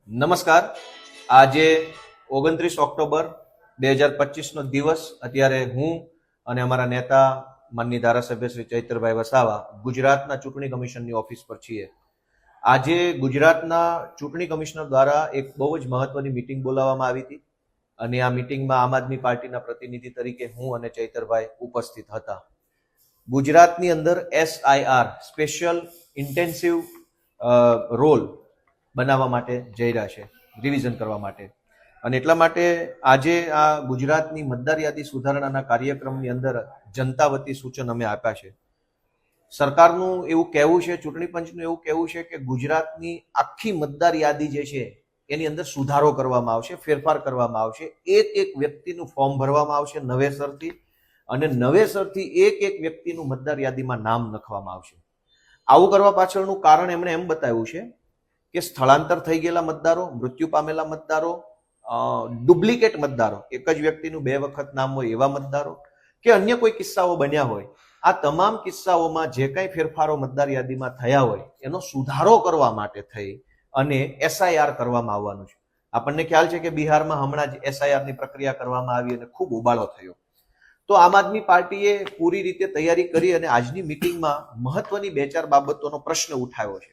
નમસ્કાર. આજે 29 ઓક્ટોબર 2025નો દિવસ. અત્યારે હું અને અમારા નેતા માનનીય ધારાસભ્ય શ્રી ચૈતરભાઈ વસાવા ગુજરાતના ચૂંટણી કમિશનની ઓફિસ પર છીએ. આજે ગુજરાતના ચૂંટણી કમિશનર દ્વારા એક બહુ જ મહત્વની મિટિંગ બોલાવવામાં આવી હતી અને આ મિટિંગમાં આમ આદમી પાર્ટીના પ્રતિનિધિ તરીકે હું અને ચૈતરભાઈ ઉપસ્થિત હતા. ગુજરાતની અંદર SIR સ્પેશિયલ ઇન્ટેન્સિવ રોલ બનાવવા માટે જઈ રહ્યા છે, રિવિઝન કરવા માટે. અને એટલા માટે આજે આ ગુજરાતની મતદાર યાદી સુધારણાના કાર્યક્રમની અંદર જનતા વતી સૂચન અમે આપ્યા છે. સરકારનું એવું કહેવું છે, ચૂંટણી પંચનું એવું કહેવું છે કે ગુજરાતની આખી મતદાર યાદી જે છે એની અંદર સુધારો કરવામાં આવશે, ફેરફાર કરવામાં આવશે. એક એક વ્યક્તિનું ફોર્મ ભરવામાં આવશે નવેસરથી અને નવેસરથી એક એક વ્યક્તિનું મતદાર યાદીમાં નામ લખવામાં આવશે. આવું કરવા પાછળનું કારણ એમણે એમ બતાવ્યું છે કે સ્થળાંતર થઈ ગયેલા મતદારો, મૃત્યુ પામેલા મતદારો, ડુપ્લિકેટ મતદારો, એક જ વ્યક્તિનું 2 વખત નામ હોય એવા મતદારો કે અન્ય કોઈ કિસ્સાઓ બન્યા હોય, આ તમામ કિસ્સાઓમાં જે કંઈ ફેરફારો મતદાર યાદીમાં થયા હોય એનો સુધારો કરવા માટે થઈ અને SIR કરવામાં આવવાનું છે. આપણને ખ્યાલ છે કે બિહારમાં હમણાં જ SIRની પ્રક્રિયા કરવામાં આવી અને ખૂબ ઉબાળો થયો. તો આમ આદમી પાર્ટીએ પૂરી રીતે તૈયારી કરી અને આજની મિટિંગમાં મહત્વની 2-4 બાબતોનો પ્રશ્ન ઉઠાવ્યો છે.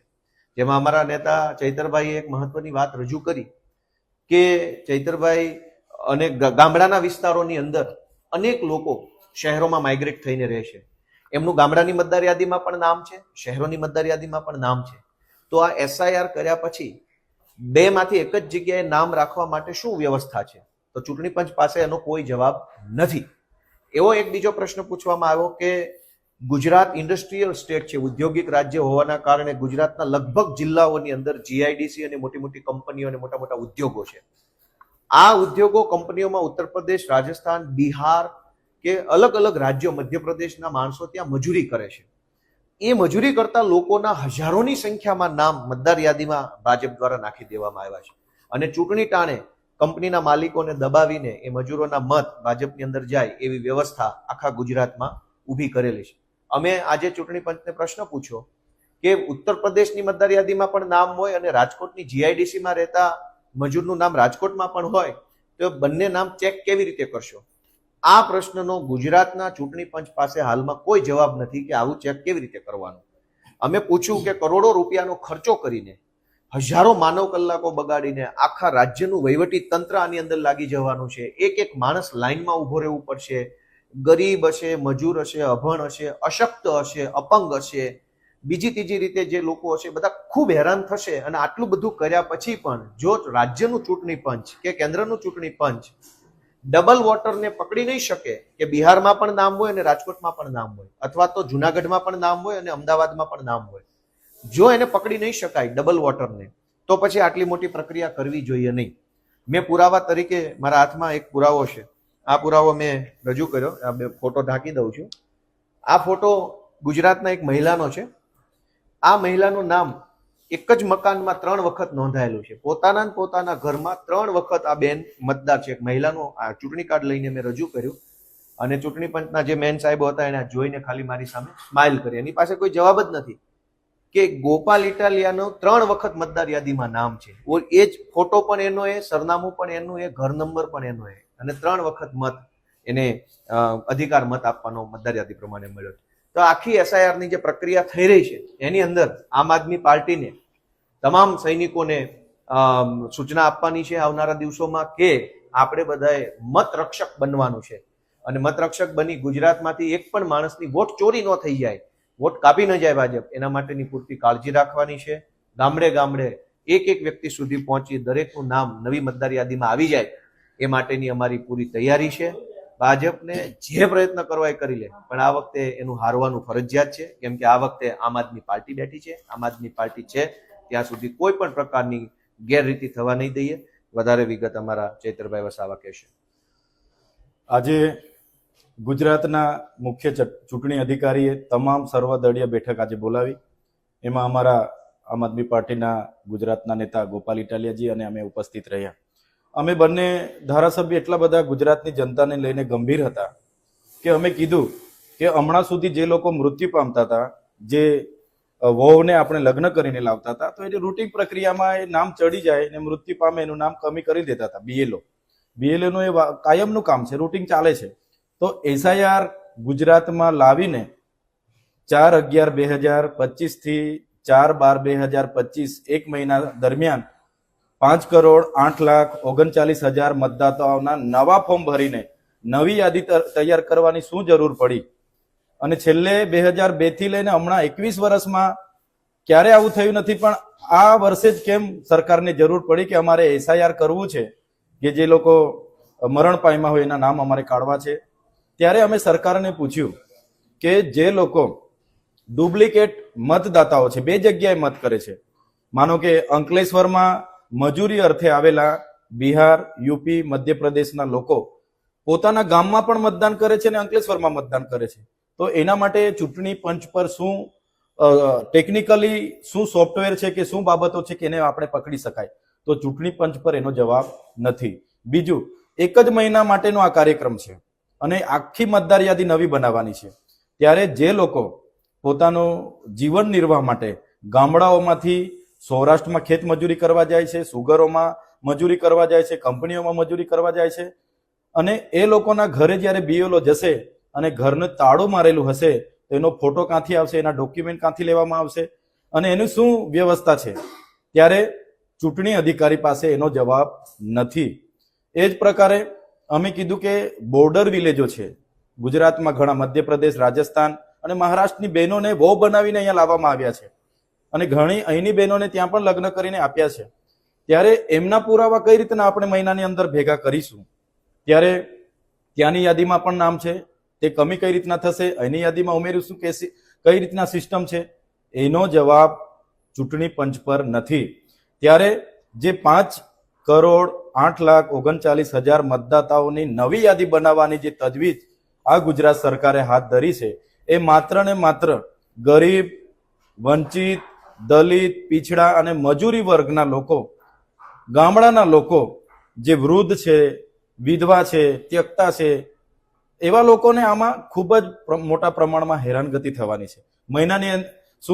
જેમાં અમારા નેતા ચૈતરભાઈએ એક મહત્વની વાત રજૂ કરી કે ચૈતરભાઈ અને ગામડાના વિસ્તારોની અંદર અનેક લોકો શહેરોમાં માઇગ્રેટ થઈને રહે છે. એમનું ગામડાની મતદાર યાદીમાં પણ નામ છે, શહેરોની મતદાર યાદીમાં પણ નામ છે. તો આ SIR કર્યા પછી 2 માંથી એક જ જગ્યાએ નામ રાખવા માટે શું વ્યવસ્થા છે? તો ચૂંટણી પંચ પાસે એનો કોઈ જવાબ નથી. એવો એક બીજો પ્રશ્ન પૂછવામાં આવ્યો કે ગુજરાત ઇન્ડસ્ટ્રીયલ સ્ટેટ છે, ઔદ્યોગિક રાજ્ય હોવાના કારણે ગુજરાતના લગભગ જિલ્લાઓની અંદર GIDC અને મોટી મોટી કંપનીઓ અને મોટા મોટા ઉદ્યોગો છે. આ ઉદ્યોગો કંપનીઓમાં ઉત્તર પ્રદેશ, રાજસ્થાન, બિહાર કે અલગ અલગ રાજ્યો, મધ્યપ્રદેશના માણસો ત્યાં મજૂરી કરે છે. એ મજૂરી કરતા લોકોના હજારોની સંખ્યામાં નામ મતદાર યાદીમાં ભાજપ દ્વારા નાખી દેવામાં આવ્યા છે અને ચૂંટણી ટાણે કંપનીના માલિકોને દબાવીને એ મજૂરોના મત ભાજપની અંદર જાય એવી વ્યવસ્થા આખા ગુજરાતમાં ઊભી કરેલી છે. અમે આજે ચૂંટણી પંચને પ્રશ્ન પૂછ્યો કે ઉત્તર પ્રદેશની મતદાર યાદીમાં પણ નામ હોય અને રાજકોટની GIDCમાં રહેતા મજૂરનું નામ રાજકોટમાં પણ હોય તો બંને નામ ચેક કેવી રીતે કરશો? આ પ્રશ્નનો ગુજરાતના ચૂંટણી પંચ પાસે હાલમાં કોઈ જવાબ નથી કે આવું ચેક કેવી રીતે કરવાનું. અમે પૂછ્યું કે કરોડો રૂપિયાનો ખર્ચો કરીને, હજારો માનવ કલાકો બગાડીને આખા રાજ્યનું વહીવટી તંત્ર આની અંદર લાગી જવાનું છે. એક એક માણસ લાઈનમાં ઊભો રહેવું પડશે. ગરીબ હશે, મજૂર હશે, અભણ હશે, અશક્ત હશે, અપંગ હશે, બીજી ત્રીજી રીતે જે લોકો હશે બધા ખૂબ હેરાન થશે. અને આટલું બધું કર્યા પછી પણ જો રાજ્યનું ચૂંટણી પંચ કે કેન્દ્રનું ચૂંટણી પંચ ડબલ વોટરને પકડી નહીં શકે કે બિહારમાં પણ નામ હોય અને રાજકોટમાં પણ નામ હોય અથવા તો જુનાગઢમાં પણ નામ હોય અને અમદાવાદમાં પણ નામ હોય, જો એને પકડી નહીં શકાય ડબલ વોટરને, તો પછી આટલી મોટી પ્રક્રિયા કરવી જોઈએ નહીં. મેં પુરાવા તરીકે મારા હાથમાં એક પુરાવો છે. આ પુરાવો મેં રજૂ કર્યો. આ બે ફોટો ઢાંકી દઉં છું. આ ફોટો ગુજરાતના એક મહિલાનો છે. આ મહિલાનું નામ એક જ મકાનમાં 3 વખત નોંધાયેલું છે. પોતાના ઘરમાં 3 વખત આ બેન મતદાર છે. એક મહિલાનું આ ચૂંટણી કાર્ડ લઈને મેં રજૂ કર્યું અને ચૂંટણી પંચના જે મેન સાહેબો હતા એને જોઈને ખાલી મારી સામે સ્માઇલ કરી. એની પાસે કોઈ જવાબ જ નથી કે ગોપાલ ઇટાલિયાનો 3 વખત મતદાર યાદીમાં નામ છે. એ જ ફોટો પણ એનો, એ સરનામું પણ એનું, એ ઘર નંબર પણ એનો, અને 3 વખત મત એને અધિકાર મત આપવાનો મતદાર યાદી પ્રમાણે મળ્યો. તો આખી SIRની જે પ્રક્રિયા થઈ રહી છે એની અંદર આમ આદમી પાર્ટીને તમામ સૈનિકોને સૂચના આપવાની છે આવનારા દિવસોમાં કે આપણે બધાએ મત રક્ષક બનવાનું છે અને મત રક્ષક બની ગુજરાતમાંથી એક પણ માણસની વોટ ચોરી ન થઈ જાય, વોટ કાપી ન જાય ભાજપ, એના માટેની પૂરતી કાળજી રાખવાની છે. ગામડે ગામડે એક એક વ્યક્તિ સુધી પહોંચી દરેકનું નામ નવી મતદાર યાદીમાં આવી જાય એ માટેની અમારી પૂરી તૈયારી છે. ભાજપને જે પ્રયત્ન કરવા એ કરી લે, પણ આ વખતે એનું હારવાનું ફરજિયાત છે, કેમ કે આ વખતે આમ આદમી પાર્ટી બેઠી છે. આમ આદમી પાર્ટી છે ત્યાં સુધી કોઈ પણ પ્રકારની ગેરરીતિ થવા નહીં દઈએ. વધારે વિગત અમારા ચૈતરભાઈ વસાવા કહેશે. આજે ગુજરાતના મુખ્ય ચૂંટણી અધિકારીએ તમામ સર્વદળીય બેઠક આજે બોલાવી. એમાં અમારા આમ આદમી પાર્ટીના ગુજરાતના નેતા ગોપાલ ઇટાલિયાજી અને અમે ઉપસ્થિત રહ્યા. અમે બંને ધારાસભ્ય એટલા બધા ગુજરાતની જનતાને લઈને ગંભીર હતા કે અમે કીધું કે હમણાં સુધી જે લોકો મૃત્યુ પામતા હતા, જે વહુને આપણે લગ્ન કરીને લાવતા હતા, તો એ રૂટિન પ્રક્રિયામાં એ નામ ચડી જાય ને મૃત્યુ પામે એનું નામ કમી કરી દેતા હતા. બીએલઓ નું એ કાયમનું કામ છે, રૂટિન ચાલે છે. તો એસઆઈઆર ગુજરાતમાં લાવીને 4/11/2025 થી 4/12/2025 એક મહિના દરમિયાન 5,08,39,000 મતદાતાઓના નવા ફોર્મ ભરીને નવી યાદી તૈયાર કરવાની શું જરૂર પડી? અને છેલ્લે 2002 થી લઈને હમણાં 21 વર્ષમાં ક્યારે આવું થયું નથી, પણ આ વર્ષે જ કેમ સરકારને જરૂર પડી કે અમારે એસઆઈઆર કરવું છે, કે જે લોકો મરણ પામ્યા હોય એના નામ અમારે કાઢવા છે? ત્યારે અમે સરકારને પૂછ્યું કે જે લોકો ડુપ્લિકેટ મતદાતાઓ છે, બે જગ્યાએ મત કરે છે, માનો કે અંકલેશ્વરમાં મજૂરી અર્થે આવેલા બિહાર, યુપી, મધ્યપ્રદેશના લોકો પોતાના ગામમાં પણ મતદાન કરે છે અને અંકલેશ્વરમાં મતદાન કરે છે, તો એના માટે ચૂંટણી પંચ પર શું ટેકનિકલી શું સોફ્ટવેર છે કે શું બાબતો છે કે એને આપણે પકડી શકાય? તો ચૂંટણી પંચ પર એનો જવાબ નથી. બીજું, એક જ મહિના માટેનો આ કાર્યક્રમ છે અને આખી મતદાર યાદી નવી બનાવવાની છે. ત્યારે જે લોકો પોતાનો જીવન નિર્વાહ માટે ગામડાઓમાંથી સૌરાષ્ટ્રમાં ખેત મજૂરી કરવા જાય છે, સુગરોમાં મજૂરી કરવા જાય છે, કંપનીઓમાં મજૂરી કરવા જાય છે, અને એ લોકોના ઘરે જ્યારે બીએલઓ જશે અને ઘરને તાળું મારેલું હશે તો એનો ફોટો ક્યાંથી આવશે, એના ડોક્યુમેન્ટ ક્યાંથી લેવામાં આવશે અને એની શું વ્યવસ્થા છે? ત્યારે ચૂંટણી અધિકારી પાસે એનો જવાબ નથી. એ જ પ્રકારે અમે કીધું કે બોર્ડર વિલેજો છે ગુજરાતમાં, ઘણા મધ્યપ્રદેશ, રાજસ્થાન અને મહારાષ્ટ્રની બહેનોને વહુ બનાવીને અહીંયા લાવવામાં આવ્યા છે અને ઘણી અહીંની બહેનોને ત્યાં પણ લગ્ન કરીને આપ્યા છે. ત્યારે એમના પુરાવા કઈ રીતના આપણે મહિનાની અંદર ભેગા કરીશું? ત્યારે ત્યાંની યાદીમાં પણ નામ છે, તે કમી કઈ રીતના થશે, અહીંની યાદીમાં ઉમેરીશું કે કઈ રીતના સિસ્ટમ છે? એનો જવાબ ચૂંટણી પંચ પર નથી. ત્યારે જે 5,08,39,000 મતદાતાઓની નવી યાદી બનાવવાની જે તજવીજ આ ગુજરાત સરકારે હાથ ધરી છે, એ માત્ર ને માત્ર ગરીબ, વંચિત, દલિત, પીછડા અને મજૂરી વર્ગના લોકો, ગામડાના લોકો, જે વૃદ્ધ છે, વિધવા છે, ત્યક્તા છે, એવા લોકોને આમાં ખૂબ જ મોટા પ્રમાણમાં હેરાનગતિ થવાની છે.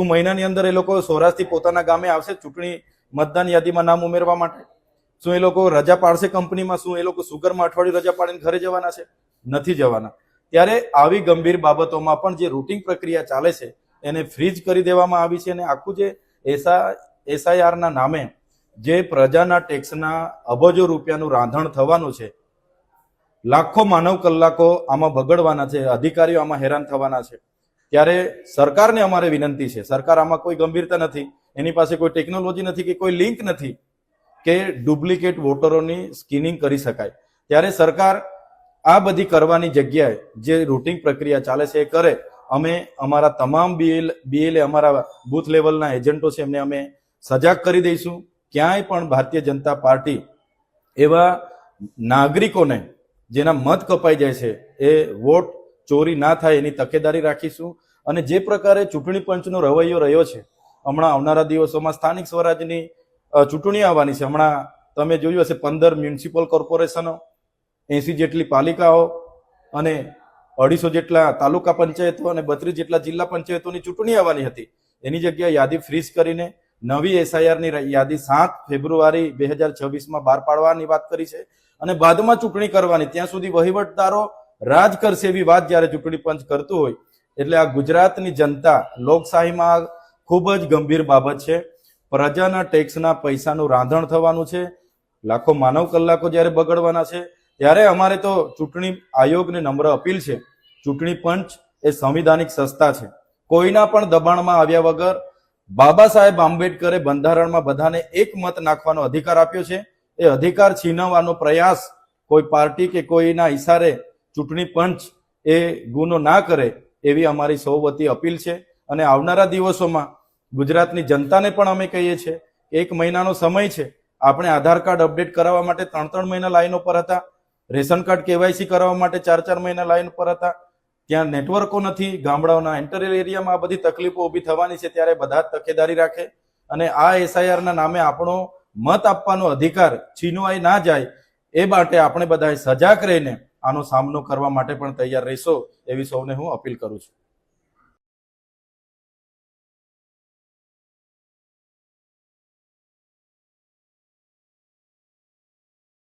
મહિનાની અંદર એ લોકો સૌરાષ્ટ્રથી પોતાના ગામે આવશે ચૂંટણી મતદાન યાદીમાં નામ ઉમેરવા માટે? શું એ લોકો રજા પાડશે કંપનીમાં? શું એ લોકો સુગરમાં અઠવાડિયું રજા પાડીને ઘરે જવાના છે? નથી જવાના. ત્યારે આવી ગંભીર બાબતોમાં પણ જે રૂટિન પ્રક્રિયા ચાલે છે એને ફ્રીજ કરી દેવામાં આવી છે અને આખું જે એસઆઈઆરના નામે જે પ્રજાના ટેક્સના અબજો રૂપિયાનું રાંધણ થવાનું છે, લાખો માનવ કલાકો આમાં બગડવાના છે, અધિકારીઓ આમાં હેરાન થવાના છે. ત્યારે સરકારને અમારે વિનંતી છે, સરકાર આમાં કોઈ ગંભીરતા નથી, એની પાસે કોઈ ટેકનોલોજી નથી કે કોઈ લિંક નથી કે ડુપ્લિકેટ વોટરોની સ્કીનિંગ કરી શકાય. ત્યારે સરકાર આ બધી કરવાની જગ્યાએ જે રૂટિન પ્રક્રિયા ચાલે છે એ કરે. અમે અમારા તમામ બીએલએ અમારા બૂથ લેવલના એજન્ટો છે એમને અમે સજાગ કરી દઈશું. ક્યાંય પણ ભારતીય જનતા પાર્ટી એવા નાગરિકોને જેના મત કપાઈ જાય છે એ વોટ ચોરી ના થાય એની તકેદારી રાખીશું. અને જે પ્રકારે ચૂંટણી પંચનો રવૈયો રહ્યો છે, હમણાં આવનારા દિવસોમાં સ્થાનિક સ્વરાજની ચૂંટણી આવવાની છે. હમણાં તમે જોયું હશે 15 મ્યુનિસિપલ કોર્પોરેશનો, 80 જેટલી પાલિકાઓ અને 250 જેટલા તાલુકા પંચાયતો અને 32 જેટલા જિલ્લા પંચાયતોની ચૂંટણી આવવાની હતી. એની જગ્યાએ યાદી ફ્રીઝ કરીને નવી એસઆઈઆરની યાદી 7 ફેબ્રુઆરી 2026માં બહાર પાડવાની વાત કરી છે અને બાદમાં ચૂંટણી કરવાની. ત્યાં સુધી વહીવટદારો રાજ કરશે એવી વાત જ્યારે ચૂંટણી પંચ કરતું હોય, એટલે આ ગુજરાતની જનતા લોકશાહીમાં ખૂબ જ ગંભીર બાબત છે. પ્રજાના ટેક્સના પૈસાનું રાંધણ થવાનું છે, લાખો માનવ કલાકો જ્યારે બગડવાના છે. ત્યારે અમારે તો ચૂંટણી આયોગને નમ્ર અપીલ છે, ચૂંટણી પંચ એ સંવિધાનિક સંસ્થા છે, કોઈના પણ દબાણમાં આવ્યા વગર બાબા સાહેબ આંબેડકરે બંધારણમાં બધાને એક મત નાખવાનો અધિકાર આપ્યો છે. એ અધિકાર છીનવવાનો પ્રયાસ કોઈ પાર્ટી કે કોઈના ઈશારે ચૂંટણી પંચ એ ગુનો ના કરે એવી અમારી સૌ વતી અપીલ છે. અને આવનારા દિવસોમાં ગુજરાતની જનતાને પણ અમે કહીએ છીએ, 1 મહિનાનો સમય છે. આપણે આધાર કાર્ડ અપડેટ કરાવવા માટે 3-3 મહિના લાઈનો પર હતા, રેશન કાર્ડ કેવાયસી કરાવવા માટે 4-4 મહિના લાઈન પર હતા. ત્યાં નેટવર્કો નથી, ગામડાઓના એન્ટરલ એરિયામાં આ બધી તકલીફો ઊભી થવાની છે. ત્યારે બધા જ તકેદારી રાખે અને આ એસઆઈઆરના નામે આપણો મત આપવાનો અધિકાર છીનવાઈ ના જાય એ માટે આપણે બધા સજાગ રહીને આનો સામનો કરવા માટે પણ તૈયાર રહેશો એવી સૌને હું અપીલ કરું છું.